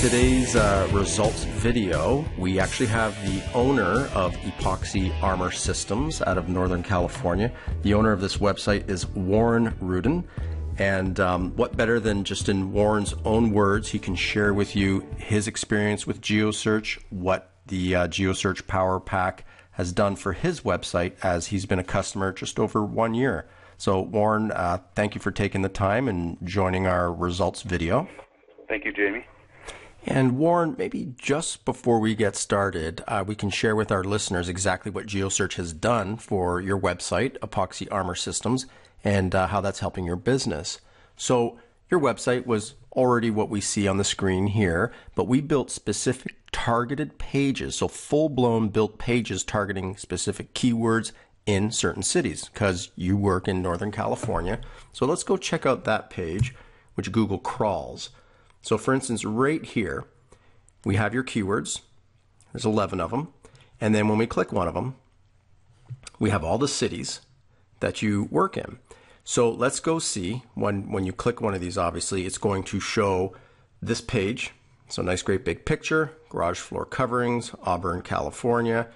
Today's results video, we actually have the owner of Epoxy Armor Systems out of Northern California. The owner of this website is Warren Rudin. And what better than just in Warren's own words, he can share with you his experience with Geosearch, what the Geosearch Power Pack has done for his website, as he's been a customer just over 1 year. So Warren, thank you for taking the time and joining our results video. Thank you, Jamie. And Warren, maybe just before we get started, we can share with our listeners exactly what Geosearch has done for your website, Epoxy Armor Systems, and how that's helping your business. So your website was already what we see on the screen here, but we built specific targeted pages, so full-blown built pages targeting specific keywords in certain cities, because you work in Northern California. So let's go check out that page, which Google crawls. So for instance, right here, we have your keywords. There's 11 of them. And then when we click one of them, we have all the cities that you work in. So let's go see, when you click one of these, obviously, it's going to show this page. So nice, great big picture, garage floor coverings, Auburn, California.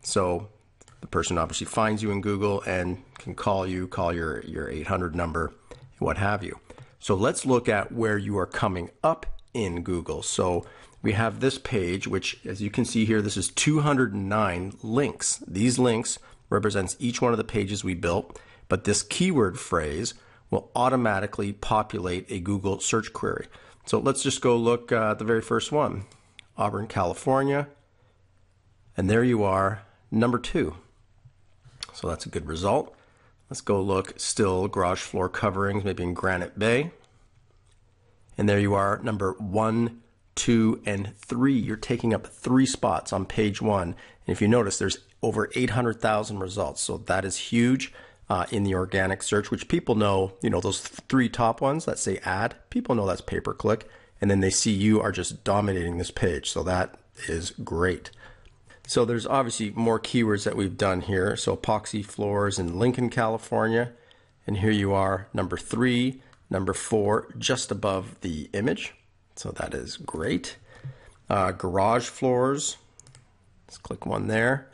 So the person obviously finds you in Google and can call you, call your 800 number, what have you. So let's look at where you are coming up in Google. So we have this page, which, as you can see here, this is 209 links. These links represents each one of the pages we built, but this keyword phrase will automatically populate a Google search query. So let's just go look at the very first one, Auburn, California, and there you are, number 2. So that's a good result. Let's go look still garage floor coverings, maybe in Granite Bay. And there you are, number 1, 2, and 3. You're taking up 3 spots on page 1. And if you notice, there's over 800,000 results. So that is huge in the organic search, which people know, those 3 top ones that say ad, people know that's pay-per-click. And then they see you are just dominating this page. So that is great. So there's obviously more keywords that we've done here. So epoxy floors in Lincoln, California. And here you are, number 3, number 4, just above the image. So that is great. Garage floors. Let's click one there.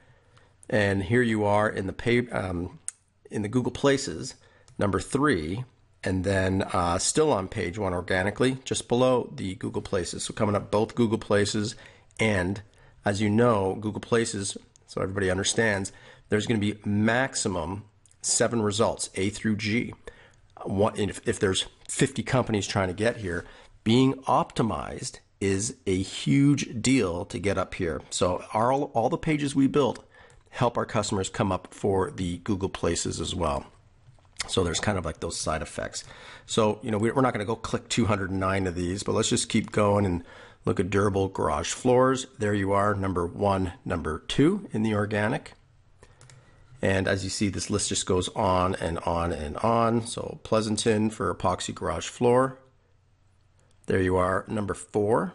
And here you are in the Google Places, number 3. And then still on page 1 organically, just below the Google Places. So coming up both Google Places and, as you know, Google Places, so everybody understands, there's going to be maximum 7 results, A through G. If there's 50 companies trying to get here, being optimized is a huge deal to get up here. So all the pages we built help our customers come up for the Google Places as well. So there's kind of like those side effects. So, we're not going to go click 209 of these, but let's just keep going and look at durable garage floors. There you are, number 1, number 2 in the organic. And as you see, this list just goes on and on and on. So Pleasanton for epoxy garage floor. There you are, number 4.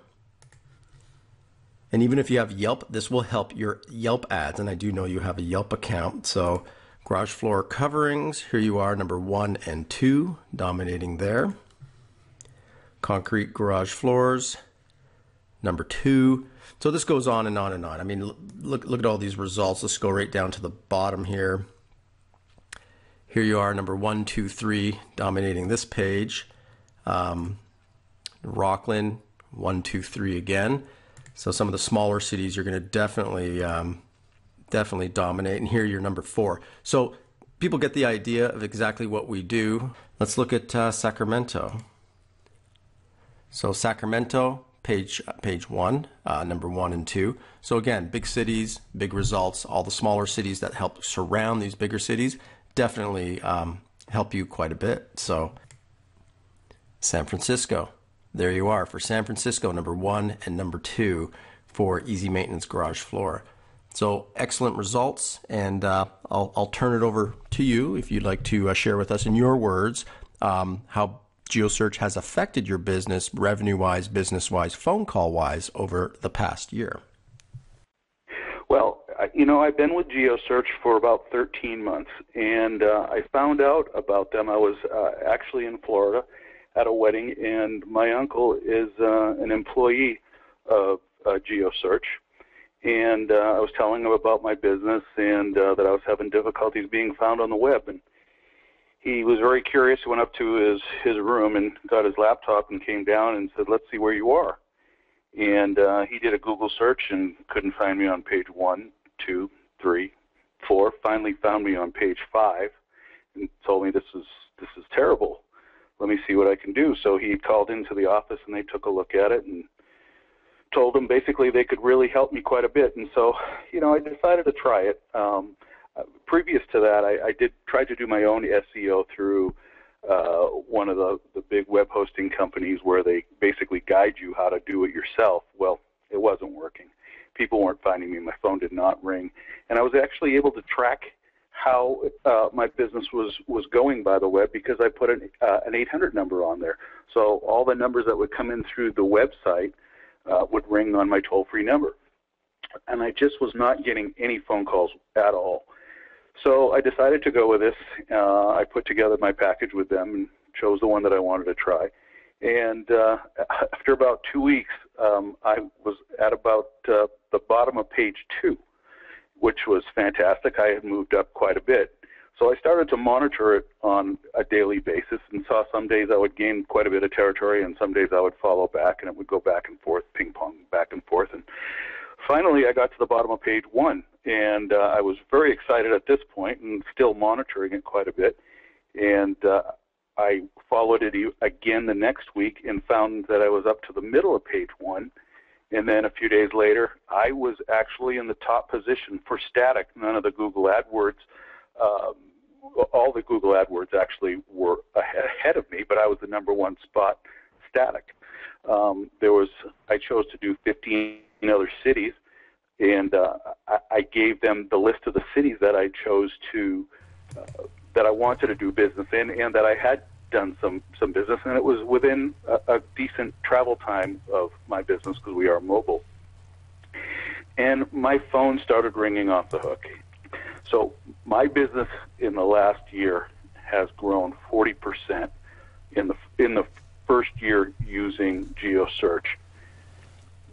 And even if you have Yelp, this will help your Yelp ads. And I do know you have a Yelp account. So garage floor coverings, here you are, number 1 and 2, dominating there. Concrete garage floors, number 2. So this goes on and on and on. I mean, look at all these results. Let's go right down to the bottom here. Here you are, number 1, 2, 3, dominating this page. Rockland, 1, 2, 3 again. So some of the smaller cities you're going to definitely dominate. And here you're number 4. So people get the idea of exactly what we do. Let's look at Sacramento. So Sacramento, page 1, number 1 and 2. So again, big cities, big results. All the smaller cities that help surround these bigger cities definitely help you quite a bit. So San Francisco, there you are for San Francisco, number 1 and number 2 for easy maintenance garage floor. So excellent results, and I'll turn it over to you if you'd like to share with us in your words how Geosearch has affected your business revenue-wise, business-wise, phone call-wise over the past year. Well, I've been with Geosearch for about 13 months, and I found out about them. I was actually in Florida at a wedding, and my uncle is an employee of Geosearch, and I was telling him about my business and that I was having difficulties being found on the web. And he was very curious. He went up to his room and got his laptop and came down and said, "Let's see where you are." And he did a Google search and couldn't find me on page 1, 2, 3, 4. Finally found me on page 5 and told me, this is terrible. Let me see what I can do. So he called into the office and they took a look at it and told them basically they could really help me quite a bit. And so, I decided to try it. Previous to that, I did try to do my own SEO through one of the big web hosting companies where they basically guide you how to do it yourself. Well, it wasn't working. People weren't finding me. My phone did not ring. And I was actually able to track how my business was going by the web because I put an 800 number on there. So all the numbers that would come in through the website would ring on my toll-free number. And I just was not getting any phone calls at all. So I decided to go with this. I put together my package with them and chose the one that I wanted to try. And after about 2 weeks, I was at about the bottom of page 2, which was fantastic. I had moved up quite a bit. So I started to monitor it on a daily basis and saw some days I would gain quite a bit of territory and some days I would follow back, and it would go back and forth, ping pong, back and forth. And finally I got to the bottom of page 1, and I was very excited at this point and still monitoring it quite a bit. And I followed it again the next week and found that I was up to the middle of page 1. And then a few days later, I was actually in the top position for static. None of the Google AdWords, all the Google AdWords actually were ahead of me, but I was the #1 spot static. I chose to do 15 other cities, and I gave them the list of the cities that I chose to, that I wanted to do business in and that I had done some business, and it was within a decent travel time of my business because we are mobile. And my phone started ringing off the hook. So my business in the last year has grown 40% in the first year using Geosearch.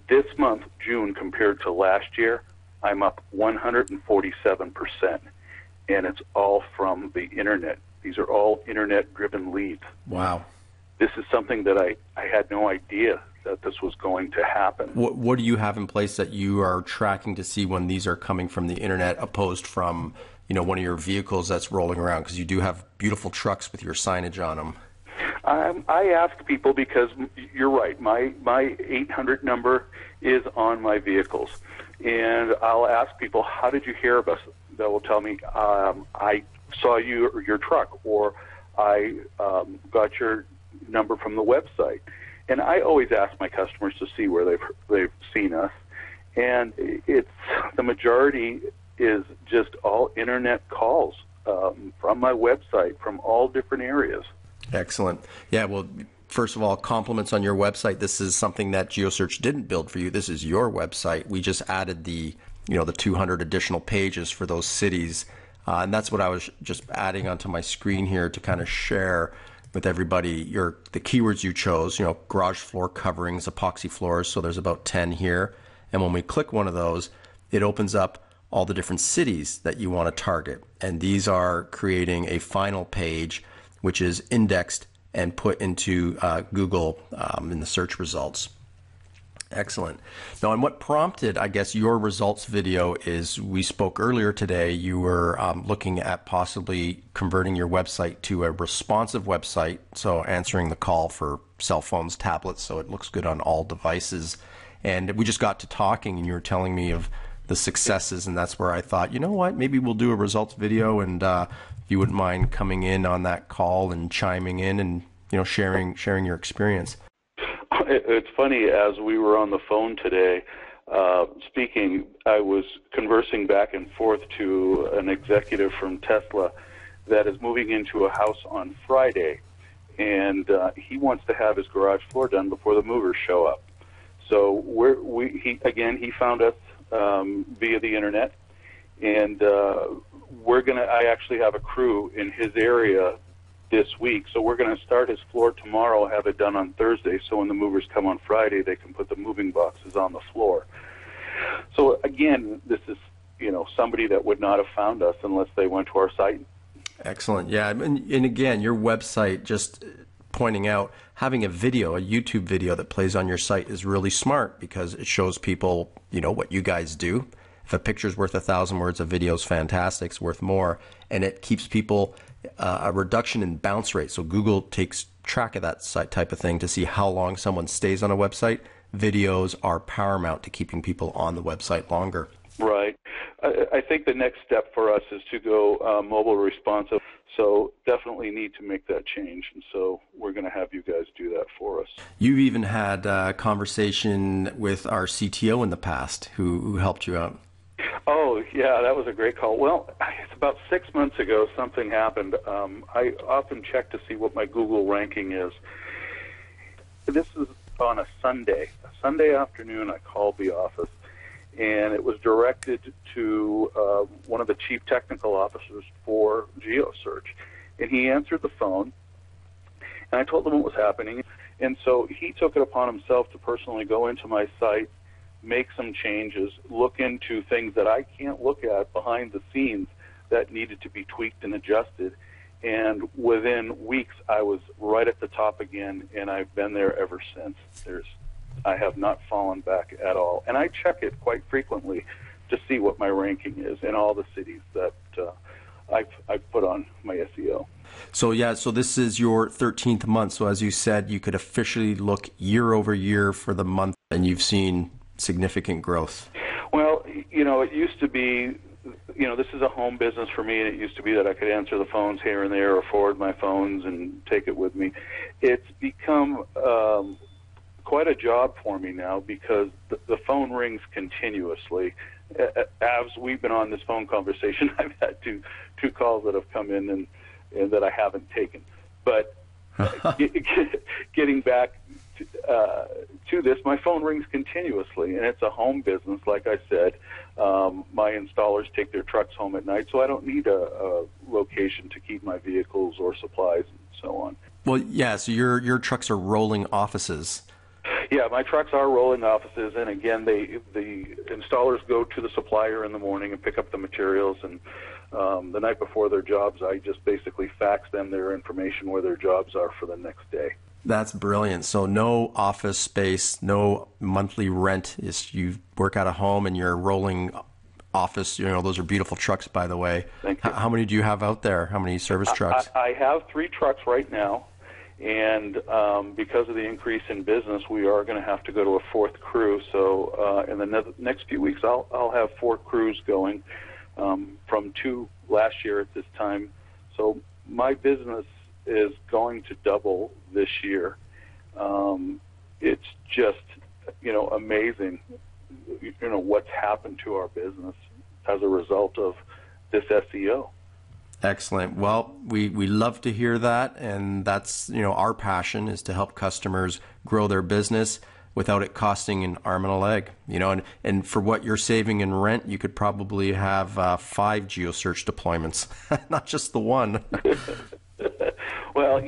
This month, June, compared to last year, I'm up 147%, and it's all from the internet. These are all internet-driven leads. Wow. This is something that I had no idea that this was going to happen. What do you have in place that you are tracking to see when these are coming from the internet opposed from, one of your vehicles that's rolling around? Because you do have beautiful trucks with your signage on them. I ask people because you're right. My 800 number is on my vehicles. And I'll ask people, how did you hear of us? They will tell me, I saw your truck, or I got your number from the website. And I always ask my customers to see where they've seen us, and it's the majority is just all internet calls from my website from all different areas. Excellent. Yeah. Well, first of all, compliments on your website. This is something that Geosearch didn't build for you. This is your website. We just added the 200 additional pages for those cities. And that's what I was just adding onto my screen here to kind of share with everybody the keywords you chose, garage floor coverings, epoxy floors. So there's about 10 here. And when we click one of those, it opens up all the different cities that you want to target. And these are creating a final page, which is indexed and put into Google in the search results. Excellent. Now, and what prompted, I guess, your results video is we spoke earlier today, you were looking at possibly converting your website to a responsive website, so answering the call for cell phones, tablets, so it looks good on all devices. And we just got to talking, and you were telling me of the successes, and that's where I thought, you know what, maybe we'll do a results video, and if you wouldn't mind coming in on that call and chiming in and sharing your experience. It's funny, as we were on the phone today speaking, I was conversing back and forth to an executive from Tesla that is moving into a house on Friday, and he wants to have his garage floor done before the movers show up. So he found us via the internet, and I actually have a crew in his area this week. So we're going to start his floor tomorrow, have it done on Thursday, so when the movers come on Friday, they can put the moving boxes on the floor. So again, this is, somebody that would not have found us unless they went to our site. Excellent. Yeah, and again, your website, just pointing out, having a video, a YouTube video that plays on your site is really smart because it shows people, what you guys do. If a picture's worth 1,000 words, a video's fantastic, it's worth more, and it keeps people a reduction in bounce rate. So Google takes track of that type of thing to see how long someone stays on a website. Videos are paramount to keeping people on the website longer. Right. I think the next step for us is to go mobile responsive. So definitely need to make that change. And so we're going to have you guys do that for us. You've even had a conversation with our CTO in the past who helped you out. Oh, yeah, that was a great call. Well, it's about 6 months ago something happened. I often check to see what my Google ranking is. This is on a Sunday afternoon. I called the office, and it was directed to one of the chief technical officers for Geosearch. And he answered the phone, and I told him what was happening. And so he took it upon himself to personally go into my site, make some changes, look into things that I can't look at behind the scenes that needed to be tweaked and adjusted. And within weeks, I was right at the top again, and I've been there ever since. I have not fallen back at all. And I check it quite frequently to see what my ranking is in all the cities that I've put on my SEO. So this is your 13th month. So as you said, you could officially look year over year for the month, and you've seen significant growth. Well, it used to be, this is a home business for me, and it used to be that I could answer the phones here and there or forward my phones and take it with me. It's become quite a job for me now because the phone rings continuously. As we've been on this phone conversation, I've had two calls that have come in and that I haven't taken. But getting back to this, my phone rings continuously, and it's a home business. Like I said, my installers take their trucks home at night, so I don't need a location to keep my vehicles or supplies and so on. Well, yeah, so your trucks are rolling offices. Yeah, my trucks are rolling offices, and again, the installers go to the supplier in the morning and pick up the materials, and the night before their jobs, I just basically fax them their information where their jobs are for the next day. That's brilliant. So no office space, no monthly rent. You work out of home and you're rolling office. Those are beautiful trucks, by the way. Thank you. How many do you have out there? How many service trucks? I have 3 trucks right now, and because of the increase in business, we are going to have to go to a 4th crew. So in the next few weeks, I'll have 4 crews going from 2 last year at this time. So my business is going to double this year. It's just, amazing, what's happened to our business as a result of this SEO. Excellent. Well, we love to hear that, and that's, our passion is to help customers grow their business without it costing an arm and a leg. And for what you're saving in rent, you could probably have 5 Geosearch deployments, not just the one. Well,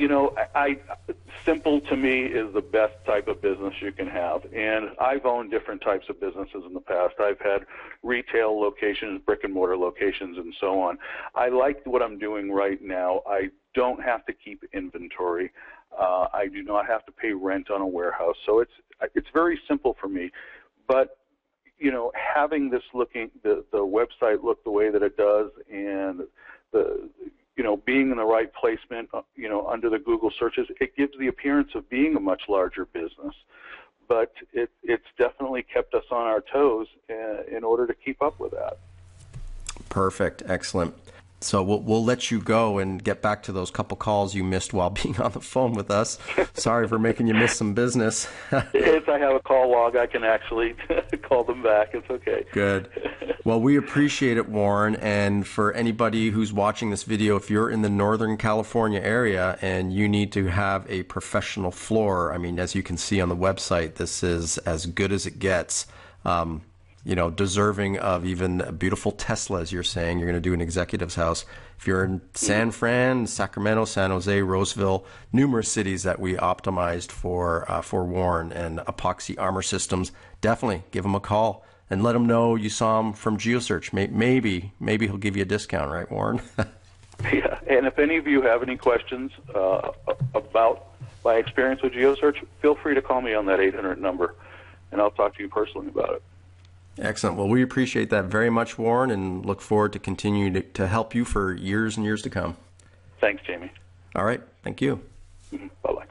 simple to me is the best type of business you can have. And I've owned different types of businesses in the past. I've had retail locations, brick and mortar locations, and so on. I like what I'm doing right now. I don't have to keep inventory. I do not have to pay rent on a warehouse. So it's very simple for me. But, having this the website look the way that it does, and being in the right placement, under the Google searches, it gives the appearance of being a much larger business. But it's definitely kept us on our toes in order to keep up with that. Perfect. Excellent. So we'll let you go and get back to those couple calls you missed while being on the phone with us. Sorry for making you miss some business. If I have a call log, I can actually call them back. It's okay. Good. Well, we appreciate it, Warren. And for anybody who's watching this video, if you're in the Northern California area and you need to have a professional floor, as you can see on the website, this is as good as it gets. deserving of even a beautiful Tesla, as you're saying. You're going to do an executive's house. If you're in San Fran, Sacramento, San Jose, Roseville, numerous cities that we optimized for Warren and Epoxy Armor Systems, definitely give him a call and let him know you saw him from Geosearch. Maybe he'll give you a discount, right, Warren? Yeah, and if any of you have any questions about my experience with Geosearch, feel free to call me on that 800 number, and I'll talk to you personally about it. Excellent. Well, we appreciate that very much, Warren, and look forward to continuing to help you for years and years to come. Thanks, Jamie. All right. Thank you. Bye-bye.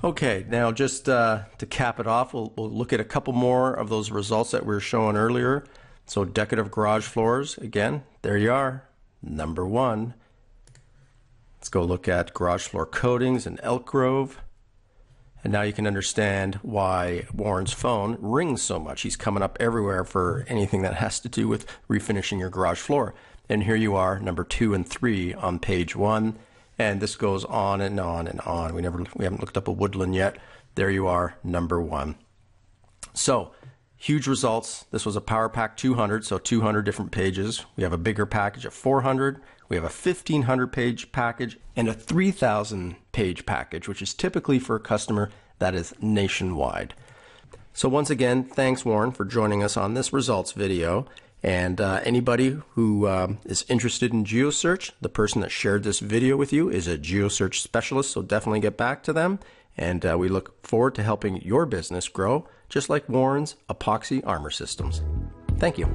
Okay, now just to cap it off, we'll look at a couple more of those results that we were showing earlier. So decorative garage floors, again, there you are, number 1. Let's go look at garage floor coatings in Elk Grove. And now you can understand why Warren's phone rings so much. He's coming up everywhere for anything that has to do with refinishing your garage floor. And here you are, number 2 and 3 on page 1. And this goes on and on and on. We haven't looked up a Woodland yet. There you are, number 1. So, huge results. This was a Power Pack 200, so 200 different pages. We have a bigger package of 400. We have a 1,500 page package and a 3,000 page package, which is typically for a customer that is nationwide. So once again, thanks, Warren, for joining us on this results video. And anybody who is interested in Geosearch, the person that shared this video with you is a Geosearch specialist, so definitely get back to them. And we look forward to helping your business grow, just like Warren's Epoxy Armor Systems. Thank you.